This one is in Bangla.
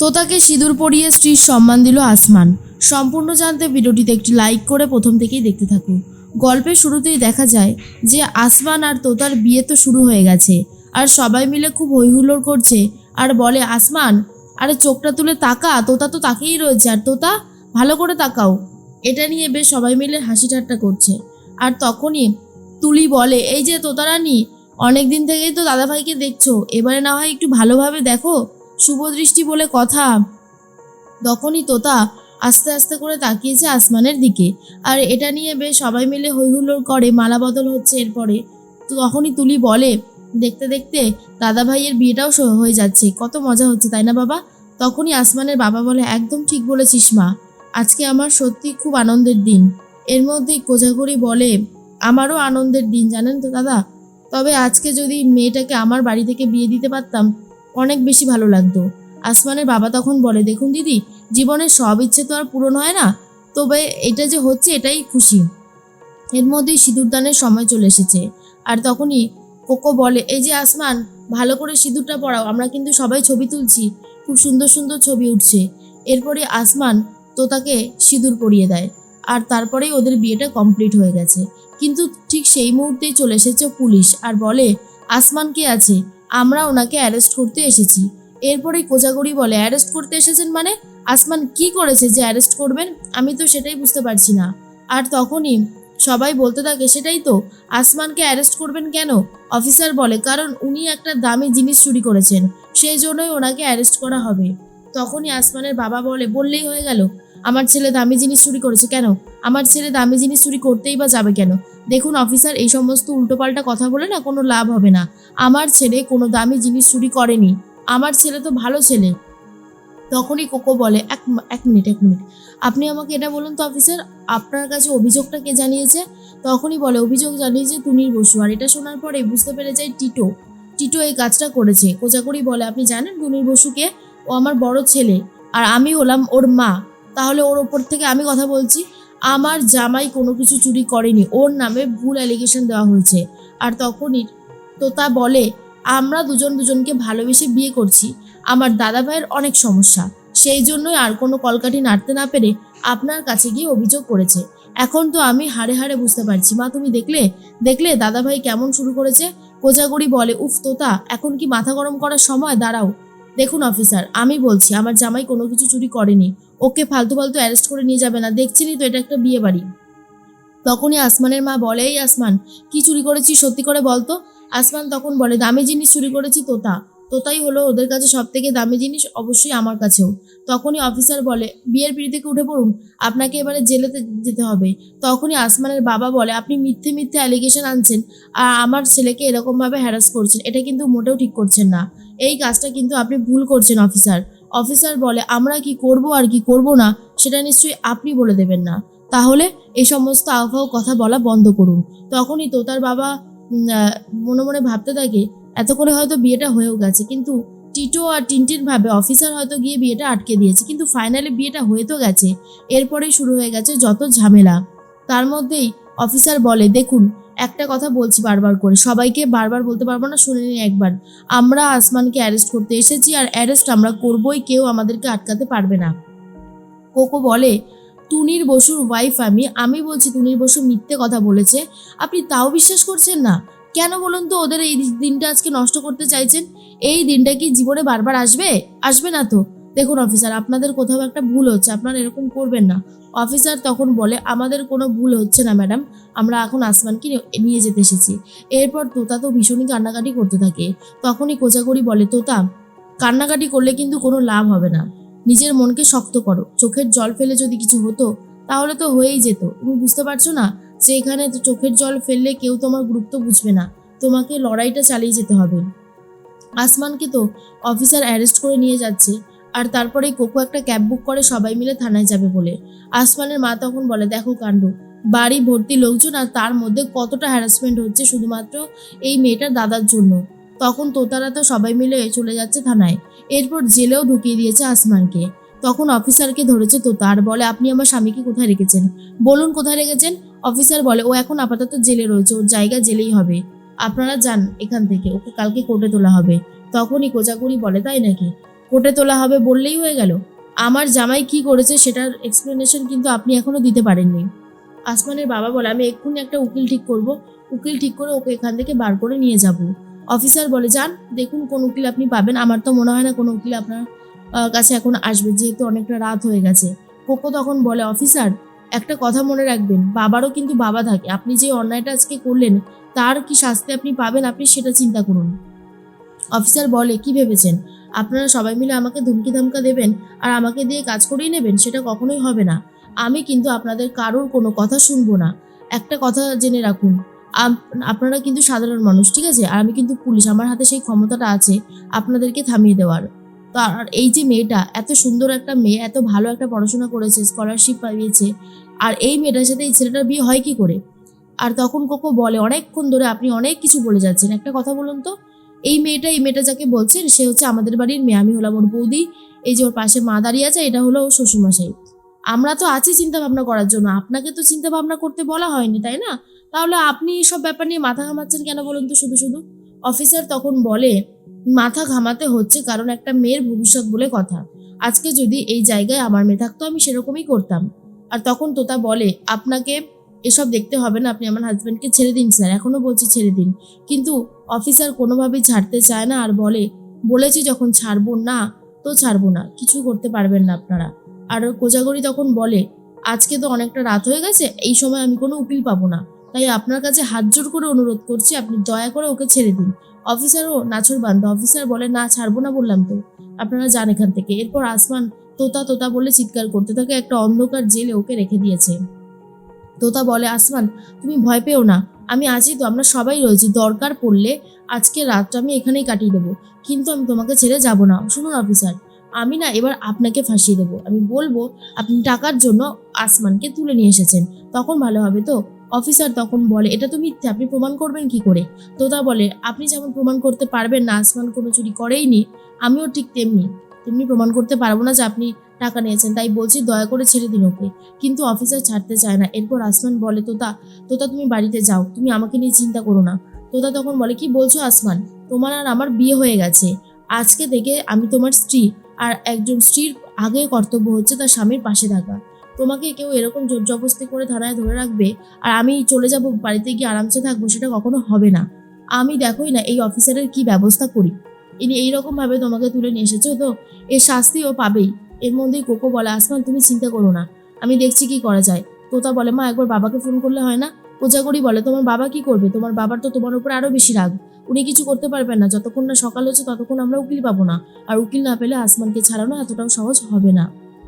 তোতাকে সিঁদুর পরিয়ে স্ত্রীর সম্মান দিল আসমান। সম্পূর্ণ জানতে ভিডিওটিতে একটি লাইক করে প্রথম থেকেই দেখতে থাকুন। গল্পের শুরুতেই দেখা যায় যে আসমান আর তোতার বিয়ে তো শুরু হয়ে গেছে, আর সবাই মিলে খুব হইহুল্লোড় করছে আর বলে, আসমান আরে চোখটা তুলে তাকা, তোতা তো তাকিয়েই রয়েছে, আর তোতা ভালো করে তাকাও। এটা নিয়ে বেশ সবাই মিলে হাসি ঠাট্টা করছে। আর তখনই তুলি বলে, এই যে তোতা রানী, অনেক দিন থেকেই তো দাদাভাইকে দেখছো, এবারে না হয় একটু ভালোভাবে দেখো, শুভদৃষ্টি বলে কথা। তখনই তোতা আস্তে আস্তে করে তাকিয়েছে আসমানের দিকে, আর এটা নিয়ে বেশ সবাই মিলে হইহুল্লোড় করে, মালা বদল হচ্ছে। এরপরে তখনই তুলি বলে, দেখতে দেখতে দাদা ভাইয়ের বিয়েটাও হয়ে যাচ্ছে, কত মজা হচ্ছে তাই না বাবা? তখনই আসমানের বাবা বলে, একদম ঠিক বলেছিস মা, আজকে আমার সত্যি খুব আনন্দের দিন। এর মধ্যেই কোজাগরি বলে, আমারও আনন্দের দিন জানেন তো দাদা, তবে আজকে যদি মেয়েটাকে আমার বাড়ি থেকে বিয়ে দিতে পারতাম অনেক বেশি ভালো লাগতো। আসমানের বাবা তখন বলে, দেখুন দিদি, জীবনের সব ইচ্ছে তো আর পূরণ হয় না, তবে এটা যে হচ্ছে এটাই খুশি। এর মধ্যেই সিঁদুরদানের সময় চলে এসেছে। আর তখনই কোকো বলে, এই যে আসমান, ভালো করে সিঁদুরটা পরাও, আমরা কিন্তু সবাই ছবি তুলছি, খুব সুন্দর সুন্দর ছবি উঠছে। এরপরে আসমান তোতাকে সিঁদুর পরিয়ে দেয়, আর তারপরেই ওদের বিয়েটা কমপ্লিট হয়ে গেছে। কিন্তু ঠিক সেই মুহূর্তেই চলে এসেছে পুলিশ আর বলে, আসমান কে আছে, আমরা ওনাকে অ্যারেস্ট করতে এসেছি। এরপরেই কোজাগরি বলে, অ্যারেস্ট করতে এসেছেন মানে? আসমান কি করেছে যে অ্যারেস্ট করবেন? আমি তো সেটাই বুঝতে পারছি না। আর তখনই সবাই বলতে থাকে, সেটাই তো, আসমানকে অ্যারেস্ট করবেন কেন? অফিসার বলে, কারণ উনি একটা দামি জিনিস চুরি করেছেন, সেই জন্যই ওনাকে অ্যারেস্ট করা হবে। তখনই আসমানের বাবা বলে, বললেই হয়ে গেল, আমার ছেলে দামি জিনিস চুরি করেছে কেন? আমার ছেলে দামি জিনিস চুরি করতেই বা যাবে কেন? দেখুন অফিসার, এই সমস্ত উল্টোপাল্টা কথা বলে না কোনো লাভ হবে না। আমার ছেলে কোনো দামি জিনিস চুরি করেনি, আমার ছেলে তো ভালো ছেলে। তখনই কোকো বলে, এক মিনিট, আপনি আমাকে এটা বলুন তো অফিসার, আপনার কাছে অভিযোগটা কে জানিয়েছে? তখনই বলে, অভিযোগ জানিয়েছে তুনির বসু। আর এটা শোনার পরে বুঝতে পেরে যায় টিটো এই কাজটা করেছে। কোজাগরি বলে, আপনি জানেন তুনির বসুকে? ও আমার বড় ছেলে, আর আমি হলাম ওর মা, তাহলে ওর ওপর থেকে আমি কথা বলছি? আমার জামাই কোনো কিছু চুরি করেনি, ওর নামে ভুল অ্যালিগেশন দেওয়া হয়েছে। আর তখনই তোতা বলে, আমরা দুজনকে ভালোবেসে বিয়ে করছি, আমার দাদা ভাইয়ের অনেক সমস্যা, সেই জন্যই আর কোনো কলকাঠি নাড়তে না পেরে আপনার কাছে গিয়ে অভিযোগ করেছে। এখন তো আমি হাড়ে হাড়ে বুঝতে পারছি। মা তুমি দেখলে দাদা ভাই কেমন শুরু করেছে? কোজাগরি বলে, উফ তোতা, এখন কি মাথা গরম করার সময়? দাঁড়াও, দেখুন অফিসার, আমি বলছি আমার জামাই কোনো কিছু চুরি করেনি, ওকে ফালতু ফালতু অ্যারেস্ট করে নিয়ে যাবে না, দেখছিনি তো এটা একটা বিয়ে বাড়ি। তখনই আসমানের মা বলে, এই আসমান, কি চুরি করেছিস সত্যি করে বলতো? আসমান তখন বলে, দামি জিনিস চুরি করেছি তোতাই হলো ওদের কাছে সব থেকে দামি জিনিস, অবশ্যই আমার কাছেও। তখনই অফিসার বলে, বিয়ের পিঁড়ি থেকে উঠে পড়ুন, আপনাকে এবারে জেলেতে যেতে হবে। তখনই আসমানের বাবা বলে, আপনি মিথ্যে মিথ্যে অ্যালিগেশন আনছেন আর আমার ছেলেকে এরকমভাবে হ্যারাস করছেন, এটা কিন্তু মোটেও ঠিক করছেন না, এই কাজটা কিন্তু আপনি ভুল করছেন অফিসার। অফিসার বলে, আমরা কি করব আর কি করব না সেটা নিশ্চয়ই আপনি বলে দেবেন না, তাহলে এই সমস্ত আবহাওয়া কথা বলা বন্ধ করুন। তখনই তোতার বাবা মনে মনে ভাবতে থাকে, এতক্ষণে হয়তো বিয়েটা হয়েও গেছে, কিন্তু টিটো আর টিনটিন ভাবে অফিসার হয়তো গিয়ে বিয়েটা আটকে দিয়েছে, কিন্তু ফাইনালি বিয়েটা হয়ে তো গেছে। এরপরেই শুরু হয়ে গেছে যত ঝামেলা। তার মধ্যেই অফিসার বলে, দেখুন একটা কথা বলছি বারবার করে, সবাইকে বারবার বলতে পারবো না, শুনে নিন একবার, আমরা আসমানকে অ্যারেস্ট করতে এসেছি, আর অ্যারেস্ট আমরা করবোই, কেউ আমাদেরকে আটকাতে পারবে না। কোকো বলে, তুনির বসুর ওয়াইফ আমি বলছি তুনির বসু মিথ্যে কথা বলেছে, আপনি তাও বিশ্বাস করছেন না? কেন বলুন তো ওদের এই দিনটা আজকে নষ্ট করতে চাইছেন? এই দিনটা কি জীবনে বারবার আসবে না তো? দেখুন অফিসার, আপনাদের কোথাও একটা ভুল হচ্ছে, আপনারা এরকম করবেন না। অফিসার তখন বলে, আমাদের কোনো ভুল হচ্ছে না ম্যাডাম, আমরা এখন আসমানকে নিয়ে যেতে এসেছি। এরপর তোতা তো ভীষণই কান্নাকাটি করতে থাকে। তখনই কোজাগরি বলে, তোতা, কান্নাকাটি করলে কিন্তু কোনো লাভ হবে না, নিজের মনকে শক্ত করো, চোখের জল ফেলে যদি কিছু হতো তাহলে তো হয়েই যেত, তুমি বুঝতে পারছো না যে এখানে চোখের জল ফেললে কেউ তোমার গুরুত্ব বুঝবে না, তোমাকে লড়াইটা চালিয়ে যেতে হবে। আসমানকে তো অফিসার অ্যারেস্ট করে নিয়ে যাচ্ছে, আর তারপরে কোকো একটা ক্যাব বুক করে সবাই মিলে থানায় যাবে বলে। আসমানের মা তখন বলে, দেখো কাণ্ড, বাড়ি ভর্তি লোকজন, আর তার মধ্যে কতটা হ্যারাসমেন্ট হচ্ছে শুধুমাত্র এই মেয়েটার দাদার জন্য। তখন তোতারা তো সবাই মিলে চলে যাচ্ছে থানায়, এরপর জেলেও ঢুকিয়ে দিয়েছে আসমানকে। তখন অফিসারকে ধরেছে তোতা আর বলে, আপনি আমার স্বামীকে কোথায় রেখেছেন, বলুন কোথায় রেখেছেন? অফিসার বলে, ও এখন আপাতত জেলে রয়েছে, ওর জায়গা জেলেই হবে, আপনারা যান এখান থেকে, ওকে কালকে কোর্টে তোলা হবে। তখনই কোজাগরি বলে, তাই নাকি? কোর্টে তোলা হবে বললেই হয়ে গেল? আমার জামাই কি করেছে সেটার এক্সপ্লেনেশন কিন্তু আপনি এখনো দিতে পারেননি। আসমানের বাবা বলে, আমি এক্ষুনি একটা উকিল ঠিক করব, উকিল ঠিক করে ওকে এখান থেকে বার করে নিয়ে যাব। অফিসার বলে, যান দেখুন কোন উকিল আপনি পাবেন। আমার তো মনে হয় না কোনো উকিল আপনার কাছে এখন আসবে, যেহেতু অনেকটা রাত হয়ে গেছে। কোকো তখন বলে, অফিসার একটা কথা মনে রাখবেন, বাবারও কিন্তু বাবা থাকে। আপনি যে অন্যায়টা আজকে করলেন তার কি শাস্তি আপনি পাবেন, আপনি সেটা চিন্তা করুন। অফিসার বলে, কি ভেবেছেন আপনারা সবাই মিলে আমাকে ধমকি ধামকা দেবেন আর আমাকে দিয়ে কাজ করিয়ে নেবেন? সেটা কখনোই হবে না। আমি কিন্তু আপনাদের কারোর কোনো কথা শুনবো না। একটা কথা জেনে রাখুন, আপনারা কিন্তু সাধারণ মানুষ, ঠিক আছে? আর আমি কিন্তু পুলিশ, আমার হাতে সেই ক্ষমতাটা আছে আপনাদেরকে থামিয়ে দেওয়ার। তো আর এই যে মেয়েটা, এত সুন্দর একটা মেয়ে, এত ভালো একটা পড়াশোনা করেছে, স্কলারশিপ পাইয়েছে, আর এই মেয়েটার সাথে এই ছেলেটার বিয়ে হয় কি করে? আর তখন কোকো বলে, অনেকক্ষণ ধরে আপনি অনেক কিছু বলে যাচ্ছেন, একটা কথা বলুন তো, এই মেয়েটা যাকে বলছেন সে হচ্ছে আমাদের বাড়ির মেয়ে, আমি হলাম ওর বৌদি। এই যে ওর পাশে মা দাঁড়িয়ে আছে, এটা হলো ওর শ্বশুরমশাই। আমরা তো আছি চিন্তা ভাবনা করার জন্য, আপনাকে তো চিন্তা ভাবনা করতে বলা হয়নি, তাই না? তাহলে আপনি এসব ব্যাপার নিয়ে মাথা ঘামাচ্ছেন কেন বলুন তো শুধু শুধু? অফিসার তখন বলে, মাথা ঘামাতে হচ্ছে কারণ একটা মেয়ের ভবিষ্যৎ বলে কথা। আজকে যদি এই জায়গায় আমার মেয়ে থাকতো আমি সেরকমই করতাম। আর তখন তোতা বলে, আপনাকে এসব দেখতে হবে না, আপনি আমার হাজব্যান্ডকে ছেড়ে দিন স্যার, এখনো বলছি ছেড়ে দিন। কিন্তু অফিসার কোনোভাবেই ছাড়তে চায় না আর বলে, বলেছি যখন ছাড়বো না তো ছাড়বো না, কিছু করতে পারবেন না আপনারা। আর কোজাগরি তখন বলে, আজকে তো অনেকটা রাত হয়ে গেছে, এই সময় আমি কোনো উকিল পাবো না, তাই আপনার কাছে হাত জোর করে অনুরোধ করছি আপনি দয়া করে ওকে ছেড়ে দিন। অফিসারও নাছোড়বান্দা, অফিসার বলে, না ছাড়বো না বললাম তো, আপনারা যান এখান থেকে। এরপর আসমান তোতা তোতা বলে চিৎকার করতে থাকে, একটা অন্ধকার জেলে ওকে রেখে দিয়েছে। তোতা বলে, আসমান তুমি ভয় পেও না, আমি আছি তো, আমরা সবাই রয়েছি, দরকার পড়লে আজকে রাতটা আমি এখানেই কাটিয়ে দেবো, কিন্তু আমি তোমাকে ছেড়ে যাব না। শুনুন অফিসার, আমি না এবার আপনাকে ফাঁসিয়ে দেবো, আমি বলবো আপনি টাকার জন্য আসমানকে তুলে নিয়ে এসেছেন, তখন ভালো হবে তো? অফিসার তখন বলে, এটা তো মিথ্যে, আপনি প্রমাণ করবেন কি করে? তোতা বলে, আপনি যেমন প্রমাণ করতে পারবেন না আসমান কোনো চুরি করেইনি, আমিও ঠিক তেমনি তেমনি প্রমাণ করতে পারবো না যে আপনি টাকা নিয়েছেন, তাই বলছি দয়া করে ছেড়ে দিন ওকে। কিন্তু অফিসার ছাড়তে চায় না। এরপর আসমান বলে, তোতা তোতা তুমি বাড়িতে যাও, তুমি আমাকে নিয়ে চিন্তা করো না। তোতা তখন বলে, কি বলছো আসমান, তোমার আর আমার বিয়ে হয়ে গেছে, আজকে থেকে আমি তোমার স্ত্রী, আর একজন স্ত্রীর আগে কর্তব্য হচ্ছে তার স্বামীর পাশে থাকা। তোমাকে কেউ এরকম জোর জবরদস্তি করে থানায় ধরে রাখবে আর আমি চলে যাব বাড়িতে গিয়ে আরামসে থাকবো, সেটা কখনো হবে না। আমি দেখোই না এই অফিসারের কি ব্যবস্থা করি, ইনি এইরকম ভাবে তোমাকে তুলে নিয়ে এসেছো তো, এর শাস্তি ও পাবেই। এর মধ্যেই কোকো বলে, আসমান তুমি চিন্তা করো না, আমি দেখছি কি করা যায়। তোতা বলে, মা একবার বাবাকে ফোন করলে হয় না? কোজাগরি বলে, তোমার বাবা কি করবে, তোমার বাবার তো তোমার উপর আরো বেশি রাগ, উনি কিছু করতে পারবেন না, যতক্ষণ না সকাল হচ্ছে ততক্ষণ আমরা উকিল পাবো না, আর উকিল না পেলে আসমানকে ছাড়ানো এতটাও সহজ হবে না।